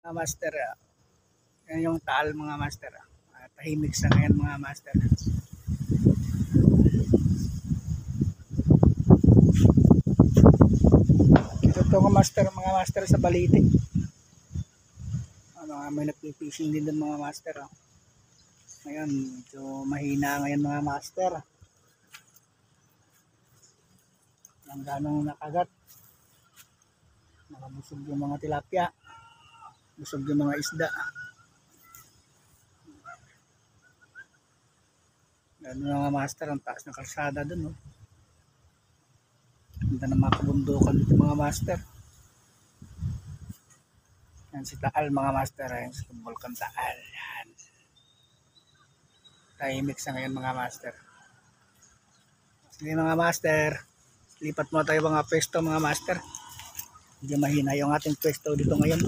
Mga master, yan yung Taal mga master. Tahimik sa ngayon mga master. Ito to mga master sa Balite. May nagpipishing din doon mga master. Ngayon, medyo mahina ngayon mga master. Ang ganong nakagat. Nakabusog yung mga tilapia. Busog yung mga isda. Ganun mga master, ang taas ng kalsada dun. Ganda ng mga kabundukan dito mga master. Yan si Taal mga master. Yan si Volcan Taal. Yan. Tahimik sa ngayon mga master. Sige mga master. Lipat mo tayo mga pwesto mga master. Medyo mahina yung ating pwesto dito ngayon.